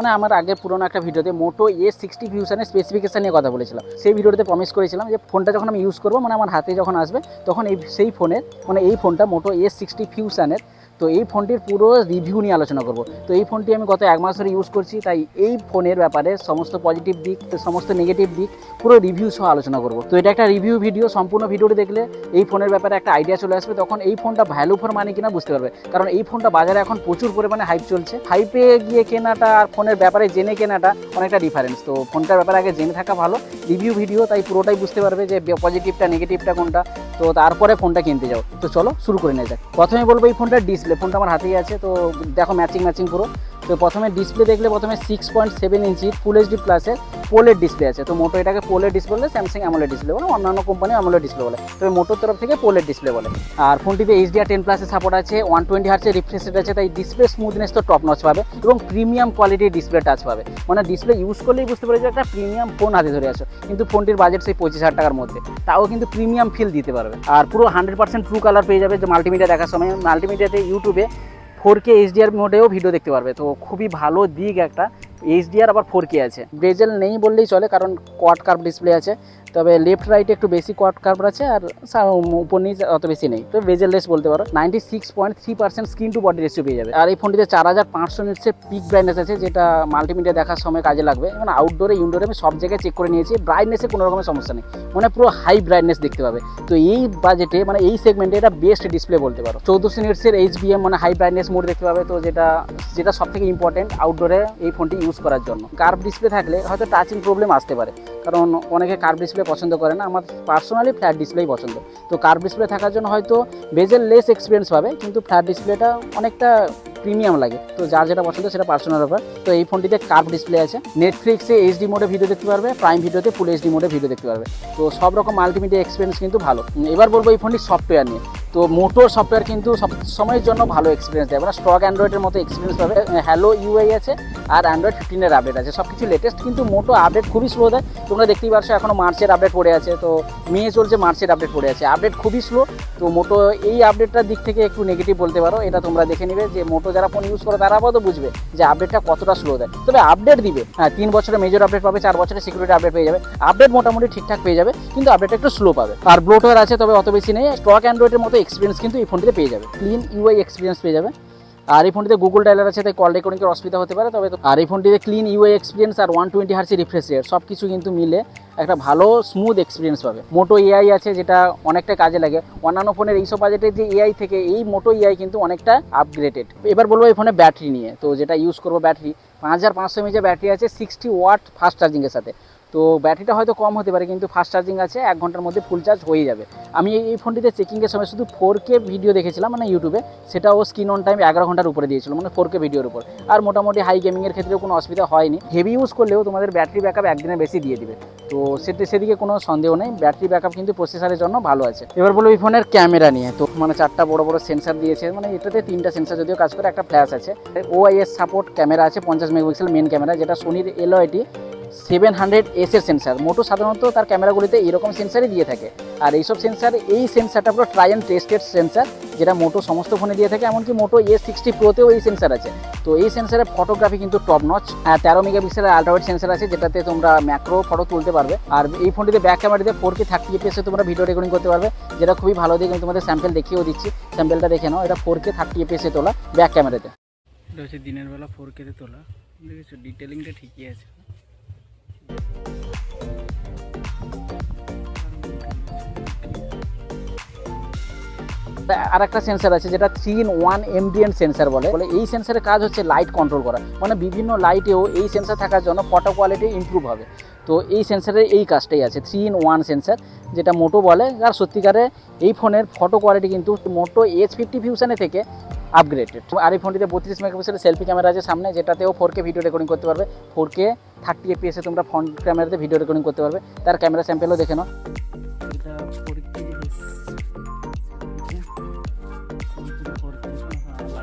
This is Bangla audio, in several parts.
মানে আমার আগের পুরোনো একটা ভিডিওতে মোটো A60 ফিউশনের স্পেসিফিকেশন নিয়ে কথা বলেছিলাম। সেই ভিডিওতে প্রমিস করেছিলাম যে ফোনটা যখন আমি ইউজ করবো, মানে আমার হাতে যখন আসবে তখন সেই ফোনের মানে এই ফোনটা মোটো A60 ফিউশনের, তো এই ফোনটির পুরো রিভিউ নিয়ে আলোচনা করব। তো এই ফোনটি আমি গত 1 মাস ধরে ইউজ করছি, তাই এই ফোনের ব্যাপারে সমস্ত পজিটিভ দিক, সমস্ত নেগেটিভ দিক পুরো রিভিউ সহ আলোচনা করব। তো এটা একটা রিভিউ ভিডিও, সম্পূর্ণ ভিডিওটি দেখলে এই ফোনের ব্যাপারে একটা আইডিয়া চলে আসবে, তখন এই ফোনটা ভ্যালু ফর মানি কিনা বুঝতে পারবে। কারণ এই ফোনটা বাজারে এখন প্রচুর পরিমাণে হাইপ চলছে। হাইপে গিয়ে কেনাটা আর ফোনের ব্যাপারে জেনে কেনাটা অনেকটা ডিফারেন্স। তো ফোনটার ব্যাপারে আগে জেনে থাকা ভালো। রিভিউ ভিডিও, তাই পুরোটাই বুঝতে পারবে যে পজিটিভটা নেগেটিভটা কোনটা, তো তারপরে ফোনটা কিনতে যাও। তো চলো শুরু করে নিয়ে যাক। প্রথমে বলবো এই ফোনটার ডিসপ্লে। ফোনটা আমার হাতেই আছে, তো দেখো ম্যাচিং পুরো। তো প্রথমে ডিসপ্লে দেখলে প্রথমে 6.7 ইঞ্চি ফুল এইচডি প্লাসের পোলের ডিসপ্লে আছে। তো মোটো এটাকে পোলের ডিসপ্লে বলে, স্যামসাং অ্যামোলেড ডিসপ্লে বলে, অন্যান্য কোম্পানি অ্যামোলেড ডিসপ্লে বলে, তবে মোটোর তরফ থেকে পোলের ডিসপ্লে বলে। আর ফোনটিতে HDR10+ সাপোর্ট আছে, 120 হার্টজের রিফ্রেশ রেট আছে, তাই ডিসপ্লে স্মুথনেস তো টপ নচ পাবে এবং প্রিমিয়াম কোয়ালিটির ডিসপ্লে টাচ পাবে। মানে ডিসপ্লে ইউজ করলেই বুঝতে পারবে যে একটা প্রিমিয়াম ফোন হাতে ধরে আছো। কিন্তু ফোনটির বাজেট সেই 25,000 টাকার মধ্যে, তাও কিন্তু প্রিমিয়াম ফিল দিতে পারবে। আর পুরো 100% ট্রু কালার পেয়ে যাবে, যে মাল্টিমিডিয়া দেখার সময় মাল্টিমিডিয়াতে ইউটিউবে 4K HDR মোডেও ভিডিও দেখতে পারবে। তো খুবই ভালো দিক একটা, HDR আবার 4K আছে। বেজেল নেই বললেই চলে, কারণ কোয়াড কার্ভ ডিসপ্লে আছে, তবে লেফট রাইটে একটু বেশি কোয়াড কার্ভ আছে, আর উপর নিচ অত বেশি নেই, তো বেজেল লেস বলতে পারো। 96.3% স্ক্রিন টু বডি রেশিও পেয়ে যাবে। আর এই ফোনটিতে 4500 নিটসের পিক ব্রাইটনেস আছে, যেটা মাল্টিমিডিয়া দেখার সময় কাজে লাগবে। মানে আউটডোরে ইনডোরে আমি সব জায়গায় চেক করে নিয়েছি, ব্রাইটনেসে কোনো রকমের সমস্যা নেই, মানে পুরো হাই ব্রাইটনেস দেখতে পাবে। তো এই বাজেটে মানে এই সেগমেন্টে এটা বেস্ট ডিসপ্লে বলতে পারো। 1400 নিটসের HBM মানে হাই ব্রাইটনেস মোড দেখতে পাবে, তো যেটা সব থেকে ইম্পর্টেন্ট আউটডোরে এই ফোনটি ইউজ করার জন্য। কার্ভ ডিসপ্লে থাকলে হয়তো টাচিং প্রবলেম আসতে পারে, কারণ অনেকে কার্ভ ডিসপ্লে পছন্দ করে না। আমার পার্সোনালি ফ্ল্যাট ডিসপ্লেই পছন্দ। তো কার্ভ ডিসপ্লে থাকার জন্য হয়তো বেজেল লেস এক্সপিরিয়েন্স পাবে, কিন্তু ফ্ল্যাট ডিসপ্লেটা অনেকটা প্রিমিয়াম লাগে। তো যার যেটা পছন্দ সেটা পার্সোনাল ব্যাপার। তো এই ফোনটিতে কার্ভ ডিসপ্লে আছে। নেটফ্লিক্সে HD মোডে ভিডিও দেখতে পারবে, প্রাইম ভিডিওতে ফুল HD মোডে ভিডিও দেখতে পারবে। তো সব রকম মাল্টিমিডিয়া এক্সপিরিয়েন্স কিন্তু ভালো। এবার বলবো এই ফোনটির সফটওয়্যার নিয়ে। তো মোটোর সফটওয়্যার কিন্তু সব সময়ের জন্য ভালো এক্সপিরিয়েন্স দেয়, মানে স্টক অ্যান্ড্রয়েডের মতো এক্সপিরিয়েন্স পাবে। হ্যালো UI আছে, আর অ্যান্ড্রয়েড 15 আপডেট আছে, সব কিছু লেটেস্ট। কিন্তু মোটো আপডেট খুবই স্লো দেয়। তোমরা দেখতেই পারছো এখনও মার্চের আপডেট পড়ে আছে, তো মে চলছে, মার্চের আপডেট পড়ে আছে, আপডেট খুবই স্লো। তো মোটো এই আপডেটটার দিক থেকে একটু নেগেটিভ বলতে পারো। এটা তোমরা দেখে নিবে, যে মোটো যারা ফোন ইউজ করে তারা আপাতত বুঝবে যে আপডেটটা কতটা স্লো দেয়। তবে আপডেট দিবে, হ্যাঁ 3 বছরের মেজর আপডেট পাবে, 4 বছরের সিকিউরিটি আপডেট পেয়ে যাবে। আপডেট মোটামুটি ঠিকঠাক পেয়ে যাবে, কিন্তু আপডেটটা একটু স্লো পাবে। আর ব্লোটওয়্যার আছে, তবে অত বেশি নেই। স্টক অ্যান্ড্রয়েডের মতো এক্সপিরিয়েন্স কিন্তু এই ফোনটিতে পেয়ে যাবে, ক্লিন UI এক্সপিরিয়েন্স পেয়ে যাবে। আর এই ফোনটিতে গুগল ডায়ালার আছে, তাই কল রেকর্ডিংয়ের অসুবিধা হতে পারে। তবে আর এই ফোনটিতে ক্লিন UI এক্সপিরিয়েন্স আর 120 হার্টজের রিফ্রেশ রেট সব কিছু কিন্তু মিলে একটা ভালো স্মুথ এক্সপিরিয়েন্স পাবে। মোটো AI আছে, যেটা অনেকটা কাজে লাগে। অন্যান্য ফোনের এইসব বাজেটের যে AI থেকে এই মোটো AI কিন্তু অনেকটা আপগ্রেডেড। এবার বলবো এই ফোনের ব্যাটারি নিয়ে। তো যেটা ইউজ করবো ব্যাটারি 5500 mAh ব্যাটারি আছে, 60 ওয়াট ফাস্ট চার্জিংয়ের সাথে। তো ব্যাটারিটা হয়তো কম হতে পারে, কিন্তু ফাস্ট চার্জিং আছে, 1 ঘন্টার মধ্যে ফুল চার্জ হয়ে যাবে। আমি এই ফোনটিতে চেকিংয়ের সময় শুধু 4K ভিডিও দেখেছিলাম, মানে ইউটিউবে, সেটাও স্ক্রিন অন টাইম 11 ঘন্টার উপরে দিয়েছিল, মানে 4K ভিডিওর উপর। আর মোটামুটি হাই গেমিংয়ের ক্ষেত্রেও কোনো অসুবিধা হয়নি। হেভি ইউজ করলেও তোমাদের ব্যাটারি ব্যাকআপ একদিনের বেশি দিয়ে দিবে, তো সেদিকে কোনো সন্দেহ নেই। ব্যাটারি ব্যাকআপ কিন্তু প্রসেসরের জন্য ভালো আছে। এবার বলবো এই ফোনের ক্যামেরা নিয়ে। তো মানে 4টা বড় বড় সেন্সার দিয়েছে, মানে এটাতে 3টা সেন্সার যদিও কাজ করে, একটা ফ্ল্যাশ আছে। OIS সাপোর্ট ক্যামেরা আছে, 50 মেগাপিক্সেল মেন ক্যামেরা, যেটা সোনির LOID 700S এর সেন্সার। মোটো সাধারণত তার ক্যামেরাগুলিতে এরকম সেন্সারই দিয়ে থাকে। আর এইসব সেন্সার, এই সেন্সারটা পুরো ট্রাই অ্যান্ড টেস্টেড সেন্সার, যেটা মোটো সমস্ত ফোনে দিয়ে থাকে। এমনকি মোটো A60 Proতেও এই সেন্সার আছে। তো এই সেন্সারের ফটোগ্রাফি কিন্তু টপ নচ। 13 মেগাপিক্সেলের আল্ট্রাওয়াইড সেন্সার আছে, যেটাতে তোমরা ম্যাক্রো ফটো তুলতে পারবে। আর এই ফোনটিতে ব্যাক ক্যামেরাতে 4K 30 fps তোমরা ভিডিও রেকর্ডিং করতে পারবে, যেটা খুবই ভালো দিক। আমি তোমাদের স্যাম্পল দেখিয়েও দিচ্ছি, স্যাম্পলটা দেখে নাও। এটা 4K 30 fps তোলা ব্যাক ক্যামেরাতে। এটা হচ্ছে দিনের বেলা 4K তে তোলা, দেখেছো ডিটেলিংটা ঠিকই আছে। আর একটা সেন্সার আছে, যেটা 3-in-1 ambient সেন্সার বলে। এই সেন্সারের কাজ হচ্ছে লাইট কন্ট্রোল করা, মানে বিভিন্ন লাইটেও এই সেন্সার থাকার জন্য ফটো কোয়ালিটি ইমপ্রুভ হবে। তো এই সেন্সারের এই কাজটাই আছে, 3-in-1 সেন্সার, যেটা মোটো বলে। আর সত্যিকারে এই ফোনের ফটো কোয়ালিটি কিন্তু মোটো H50 ফিউশনের থেকে আপগ্রেডেড। আর এই ফোনটিতে 32 মেগাপিক্সেলের সেলফি ক্যামেরা আছে সামনে, যেটাতেও 4K ভিডিও রেকর্ডিং করতে পারবে। 4K 30 fps তোমরা ফ্রন্ট ক্যামেরাতে ভিডিও রেকর্ডিং করতে পারবে। তার ক্যামেরা স্যাম্পেলও দেখে নাও।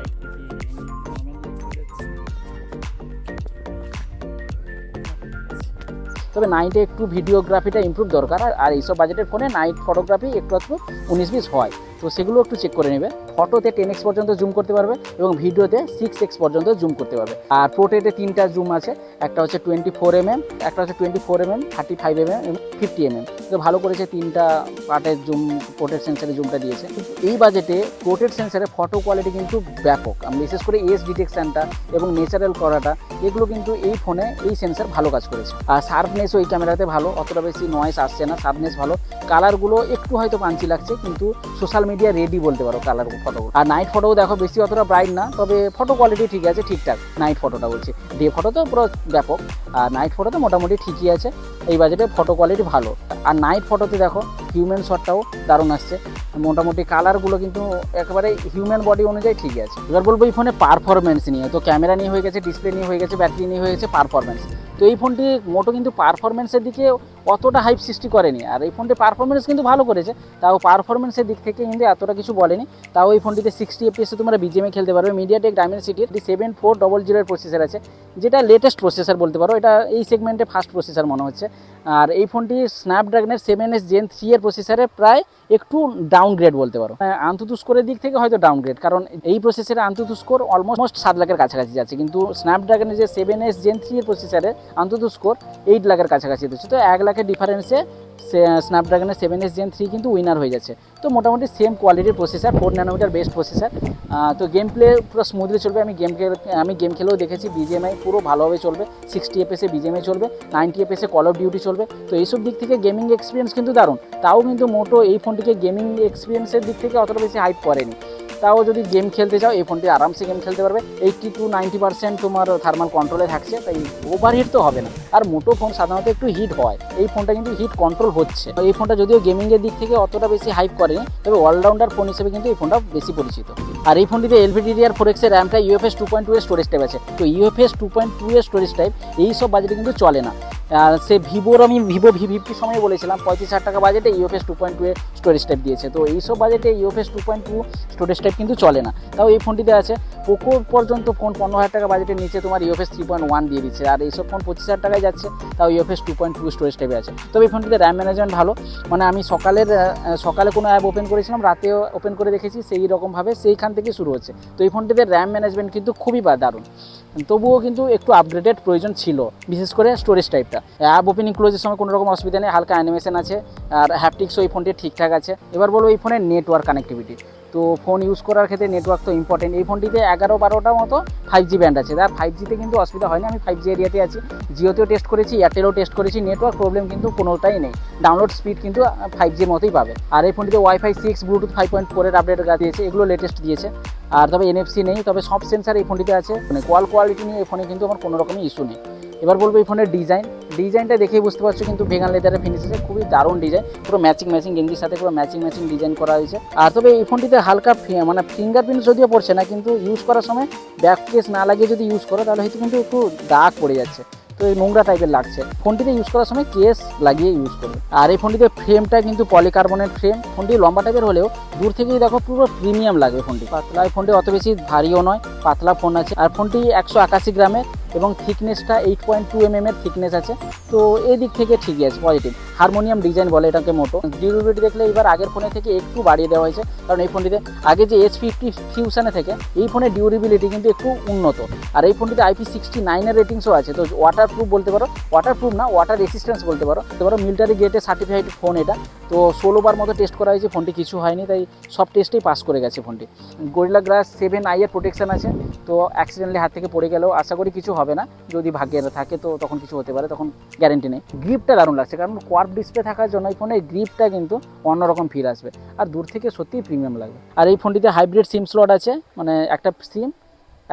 তবে নাইটে একটু ভিডিওগ্রাফিটা ইমপ্রুভ দরকার। আর এইসব বাজেটের ফোনে নাইট ফটোগ্রাফি একটু 19-20 হয়। তো সেগুলো একটু চেক করে নেবে। ফটোতে 10x পর্যন্ত জুম করতে পারবে এবং ভিডিওতে 6x পর্যন্ত জুম করতে পারবে। আর পোর্ট্রেটে 3টা জুম আছে, একটা হচ্ছে 24mm, একটা হচ্ছে 24mm, 35mm এবং 50mm। তো ভালো করেছে, 3টা পার্টের জুম পোর্ট্রেট সেন্সারে জুমটা দিয়েছে। কিন্তু এই বাজেটে পোর্ট্রেট সেন্সারে ফটো কোয়ালিটি কিন্তু ব্যাপক, বিশেষ করে এজ ডিটেকশানটা এবং ন্যাচারাল করাটা, এগুলো কিন্তু এই ফোনে এই সেন্সার ভালো কাজ করেছে। আর শার্পনেস ওই ক্যামেরাতে ভালো, অতটা বেশি নয়েস আসছে না, শার্পনেস ভালো। কালারগুলো একটু হয়তো পাঞ্চি লাগছে, কিন্তু সোশ্যাল মিডিয়া রেডি বলতে পারো কালার ফটোগুলো। আর নাইট ফটোও দেখো বেশি অতটা ব্রাইট না, তবে ফটো কোয়ালিটি ঠিক আছে, ঠিকঠাক। নাইট ফটোটা বলছি, ডে ফটো তো পুরো ব্যাপক, আর নাইট ফটোতে মোটামুটি ঠিকই আছে। এই বাজেটে ফটো কোয়ালিটি ভালো। আর নাইট ফটোতে দেখো হিউম্যান শটটাও দারুণ আসছে, মোটামুটি কালারগুলো কিন্তু একেবারে হিউম্যান বডি অনুযায়ী ঠিকই আছে। এবার বলবো এই ফোনে পারফরমেন্স নিয়ে। তো ক্যামেরা নিয়ে হয়ে গেছে, ডিসপ্লে নিয়ে হয়ে গেছে, ব্যাটারি নিয়ে হয়ে গেছে, পারফরমেন্স। তো এই ফোনটি মোটো কিন্তু পারফরমেন্সের দিকে অতটা হাইপ সৃষ্টি করেনি, আর এই ফোনটি পারফরমেন্স কিন্তু ভালো করেছে, তাও পারফরমেন্সের দিক থেকে কিন্তু এতটা কিছু বলেনি। তাও এই ফোনটিতে 60 FPS তোমরা BGMi খেলতে পারবে। মিডিয়াটেক ডাইমেনসিটির 7400 প্রসেসর আছে, যেটা লেটেস্ট প্রসেসর বলতে পারো, এটা এই সেগমেন্টে ফার্স্ট প্রসেসর মনে হচ্ছে। আর এই ফোনটি স্ন্যাপড্রাগনের 7S Gen 3 এর প্রসেসরে প্রায় একটু ডাউনগ্রেড বলতে পারো। আন্তুতু স্কোরের দিক থেকে হয়তো ডাউনগ্রেড, কারণ এই প্রসেসরে আন্তুতু স্কোর অলমোস্ট 7 লাখের কাছাকাছি যাচ্ছে, কিন্তু স্ন্যাপড্রাগনের যে 7S Gen 3 এর প্রসেসরে আন্তুতু স্কোর 8 লাখের কাছাকাছি দিচ্ছে। তো 1 লাখের ডিফারেন্সে স্ন্যাপড্রাগনের 7S Gen 3 কিন্তু উইনার হয়ে যাচ্ছে। তো মোটামুটি সেম কোয়ালিটির প্রসেসর, 4 ন্যানোমিটার বেস্ট প্রসেসর। তো গেম প্লে পুরো স্মুথলি চলবে। আমি গেম খেলেও দেখেছি, BGMi পুরো ভালোভাবে চলবে। 60 FPS BGMi চলবে, 90 FPS কল অফ ডিউটি চলবে। তো এইসব দিক থেকে গেমিং এক্সপিরিয়েন্স কিন্তু দারুণ। তাও কিন্তু মোটো এই ফোনটিকে গেমিং এক্সপিরিয়েন্সের দিক থেকে অতটা বেশি হাইপ করেনি। তাও যদি গেম খেলতে চাও এই ফোনটি আরামসে গেম খেলতে পারবে। 80 to 90% তোমার থার্মাল কন্ট্রোলে থাকছে, তাই ওভারহিট তো হবে না। আর মোটো ফোন সাধারণত একটু হিট হয়, এই ফোনটা কিন্তু হিট কন্ট্রোল হচ্ছে। এই ফোনটা যদিও গেমিংয়ের দিক থেকে অতটা বেশি হাইপ করেনি, তবে অলরাউন্ডার ফোন হিসেবে কিন্তু এই ফোনটা বেশি পরিচিত। আর এই ফোনটিতে LPDDR4X এর র্যামটা, UFS 2.2 এর স্টোরেজ টাইপ আছে। তো UFS 2.2 এর স্টোরেজ টাইপ এই সব বাজেটে কিন্তু চলে না। সে ভিভোর, আমি ভিভো V50 সময় বলেছিলাম 35,000 টাকা বাজেটে UFS 2.2 এর স্টোরেজ টাইপ দিয়েছে। তো এইসব বাজেটে UFS 2.2 স্টোরেজ টাইপ কিন্তু চলে না। তাও এই ফোনটিতে আছে। পোকো পর্যন্ত ফোন 15,000 টাকা বাজেটের নিচে তোমার UFS 3.1 দিয়ে দিচ্ছে, আর এইসব ফোন 25,000 টাকায় যাচ্ছে, তাও UFS 2.2 স্টোরেজ টাইপে আছে। তবে এই ফোনটিতে র্যাম ম্যানেজমেন্ট ভালো, মানে আমি সকালে কোনো অ্যাপ ওপেন করেছিলাম, রাতেও ওপেন করে দেখেছি, সেই রকমভাবে সেইখান থেকে শুরু হচ্ছে। তো এই ফোনটিতে র্যাম ম্যানেজমেন্ট কিন্তু খুবই দারুণ। তবুও কিন্তু একটু আপগ্রেডেড প্রয়োজন ছিল, বিশেষ করে স্টোরেজ টাইপটা। অ্যাপ ওপেনিং ক্লোজের সময় কোনো রকম অসুবিধা নেই, হালকা অ্যানিমেশন আছে, আর হ্যাপটিক্সও এই ফোনটি ঠিকঠাক আছে। এবার বলবো এই ফোনের নেটওয়ার্ক কানেক্টিভিটি। তো ফোন ইউজ করার ক্ষেত্রে নেটওয়ার্ক তো ইম্পর্টেন্ট। এই ফোনটিতে 11-12টা মতো 5G ব্যান্ড আছে, আর 5Gতে কিন্তু অসুবিধা হয়নি। আমি 5G এরিয়াতে আছি, জিওতেও টেস্ট করেছি, এয়ারটেলও টেস্ট করেছি, নেটওয়ার্ক প্রবলেম কিন্তু কোনোটাই নেই। ডাউনলোড স্পিড কিন্তু 5Gর মতোই পাবে। আর এই ফোনটিতে Wi-Fi 6, ব্লুটুথ 5.4 এর আপডেট দিয়েছে, এগুলো লেটেস্ট দিয়েছে। আর তবে NFC নেই, তবে সব সেন্সার এই ফোনটিতে আছে। মানে কোয়ালিটি নিয়ে এই ফোনে কিন্তু আমার কোনো রকমই ইস্যু নেই। এবার বলবো এই ফোনের ডিজাইনটা দেখেই বুঝতে পারছো, কিন্তু ভেগান লেদারের ফিনিশ আছে, খুবই দারুণ ডিজাইন, পুরো ম্যাচিং গেঞ্জির সাথে পুরো ম্যাচিং ডিজাইন করা হয়েছে। আর তবে এই ফোনটিতে হালকা মানে ফিঙ্গারপ্রিন্ট যদিও পড়ছে না, কিন্তু ইউজ করার সময় ব্যাক কেস না লাগিয়ে যদি ইউজ করো তাহলে হয়তো কিন্তু একটু দাগ পড়ে যাচ্ছে, তো এই নোংরা টাইপের লাগছে। ফোনটিতে ইউজ করার সময় কেস লাগিয়ে ইউজ করবে। আর এই ফোনটিতে ফ্রেমটা কিন্তু পলিকার্বনেট ফ্রেম। ফোনটি লম্বা টাইপের হলেও দূর থেকেই দেখো পুরো প্রিমিয়াম লাগে ফোনটি। পাতলা, এই ফোনটি অত বেশি ভারীও নয়, পাতলা ফোন আছে। আর ফোনটি 181 গ্রামের এবং থিকনেসটা 8.2 mm এর থিকনেস আছে। তো এই দিক থেকে ঠিকই আছে, পজিটিভ। হারমোনিয়াম ডিজাইন বলে এটাকে মোটো। ডিউরেবিলিটি দেখলে এবার আগের ফোনে থেকে একটু বাড়িয়ে দেওয়া হয়েছে, কারণ এই ফোনটিতে আগে যে H50 ফিউশনে থেকে এই ফোনের ডিউরেবিলিটি কিন্তু একটু উন্নত। আর এই ফোনটিতে IP69 এর রেটিংসও আছে। তো ওয়াটারপ্রুফ বলতে পারো, ওয়াটারপ্রুফ না, ওয়াটার রেসিস্ট্যান্স বলতে পারো। মিলিটারি গ্রেডে সার্টিফাইড ফোন এটা। তো 16 বার মতো টেস্ট করা হয়েছে, ফোনটি কিছু হয়নি, তাই সব টেস্টেই পাস করে গেছে ফোনটি। গরিলা গ্লাস 7i এর প্রোটেকশন আছে। তো অ্যাক্সিডেন্টলি হাত থেকে পড়ে গেলেও আশা করি কিছু হবে না, যদি ভাগ্যের থাকে তো তখন কিছু হতে পারে, তখন গ্যারেন্টি নেই। গ্রিপটা দারুণ লাগছে, কারণ কোয়ার্ভ ডিসপ্লে থাকার জন্য এই ফোনের গ্রিপটা কিন্তু অন্যরকম ফিল আসবে, আর দূর থেকে সত্যিই প্রিমিয়াম লাগবে। আর এই ফোনটিতে হাইব্রিড সিম স্লট আছে, মানে একটা সিম,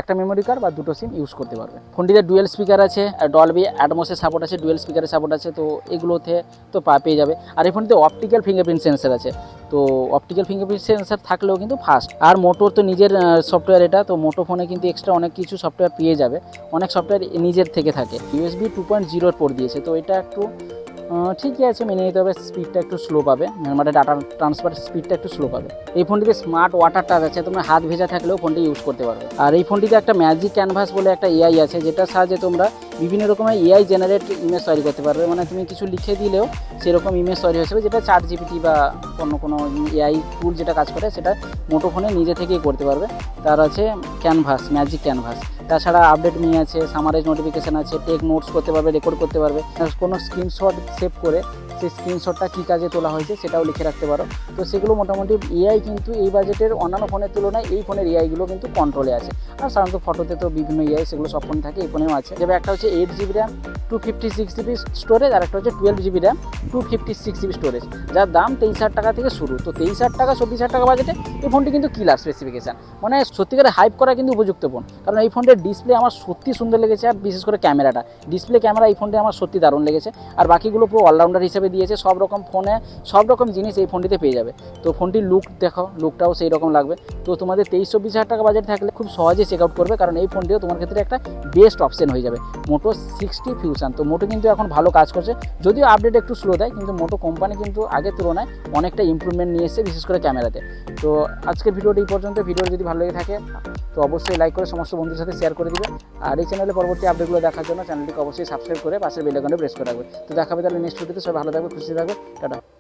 একটা মেমোরি কার্ড বা দুটো সিম ইউজ করতে পারবে। ফোনটিতে ডুয়েল স্পিকার আছে, ডলবি অ্যাটমসের সাপোর্ট আছে, ডুয়েল স্পিকারের সাপোর্ট আছে, তো এগুলোতে তো পেয়ে যাবে। আর এই ফোনটিতে অপটিক্যাল ফিঙ্গারপ্রিন্ট সেন্সার আছে। তো অপটিক্যাল ফিঙ্গারপ্রিন্ট সেন্সার থাকলেও কিন্তু ফাস্ট। আর মোটোর তো নিজের সফটওয়্যার এটা, তো মোটো ফোনে কিন্তু এক্সট্রা অনেক কিছু সফটওয়্যার পেয়ে যাবে, অনেক সফটওয়্যার নিজের থেকে থাকে। USB 2.0 পোর্ট দিয়েছে, তো এটা একটু ঠিকই আছে, মেনে নিতে হবে। স্পিডটা একটু স্লো পাবে, মানে ডাটা ট্রান্সফার স্পিডটা একটু স্লো পাবে। এই ফোনটিতে স্মার্ট ওয়াটার টাচ আছে, তোমরা হাত ভেজা থাকলেও ফোনটি ইউজ করতে পারবে। আর এই ফোনটিতে একটা ম্যাজিক ক্যানভাস বলে একটা এআই আছে, যেটার সাহায্যে তোমরা বিভিন্ন রকমের এআই জেনারেট ইমেজ তৈরি করতে পারবে। মানে তুমি কিছু লিখে দিলেও সেরকম ইমেজ তৈরি হয়ে যাবে, যেটা চ্যাট জিপিটি বা কোনো এআই টুল যেটা কাজ করে সেটা মোটো ফোনে নিজে থেকেই করতে পারবে। তার আছে ক্যানভাস, ম্যাজিক ক্যানভাস। তাছাড়া আপডেট মি আছে, সামারাইজ নোটিফিকেশান আছে, টেক নোটস করতে পারবে, রেকর্ড করতে পারবে, কোনো স্ক্রিনশট সেভ করে সেই স্ক্রিনশটটা কী কাজে তোলা হয়েছে সেটাও লিখে রাখতে পারো। তো সেগুলো মোটামুটি এআই কিন্তু এই বাজেটের অন্যান্য ফোনের তুলনায় এই ফোনের এআইগুলো কিন্তু কন্ট্রোলে আছে। আর সাধারণত ফটোতে তো বিভিন্ন এআই সেগুলো সব ফোনে থাকে, এই ফোনেও আছে। যেমন একটা হচ্ছে 8GB র্যাম 256GB স্টোরেজ, আর একটা হচ্ছে 12GB র্যাম 256GB স্টোরেজ, যার দাম 23,000 টাকা থেকে শুরু। তো 23,000 টাকা 24,000 টাকা বাজেটে এই ফোনটি কিন্তু কিলার স্পেসিফিকেশান, মানে সত্যিকারে হাইপ করা কিন্তু উপযুক্ত ফোন। কারণ এই ফোনটির ডিসপ্লে আমার সত্যি সুন্দর লেগেছে, আর বিশেষ করে ক্যামেরাটা, ডিসপ্লে ক্যামেরা এই ফোনটি আমার সত্যি দারুণ লেগেছে। আর বাকিগুলো পুরো অলরাউন্ডার হিসেবে দিয়েছে, সব রকম ফোনে সব রকম জিনিস এই ফোনটিতে পেয়ে যাবে। তো ফোনটির লুক দেখো, লুকটাও সেই রকম লাগবে। তো তোমাদের 23-24,000 টাকা বাজেট থাকলে খুব সহজে চেক আউট করবে, কারণ এই ফোনটিও তোমার ক্ষেত্রে একটা বেস্ট অপশন হয়ে যাবে। মোটো 60 ফিউশন, তো মোটো কিন্তু এখন ভালো কাজ করছে, যদিও আপডেট একটু স্লো দেয়, কিন্তু মোটো কোম্পানি কিন্তু আগের তুলনায় অনেকটা ইমপ্রুভমেন্ট নিয়ে এসেছে, বিশেষ করে ক্যামেরাতে। তো আজকের ভিডিওটি এই পর্যন্ত। ভিডিও যদি ভালো লেগে থাকে তো অবশ্যই লাইক করে সমস্ত বন্ধুদের সাথে শেয়ার করে দিবে। আর এই চ্যানেলে পরবর্তী আপডেটগুলো দেখার জন্য চ্যানেলটিকে অবশ্যই সাবস্ক্রাইব করে পাশের বেল আইকনে প্রেস করে রাখবে। তো দেখাবে তাহলে নেক্সট ভিডিওতে। সবাই ভালো থাকবে, খুশি থাকবে, টাটা।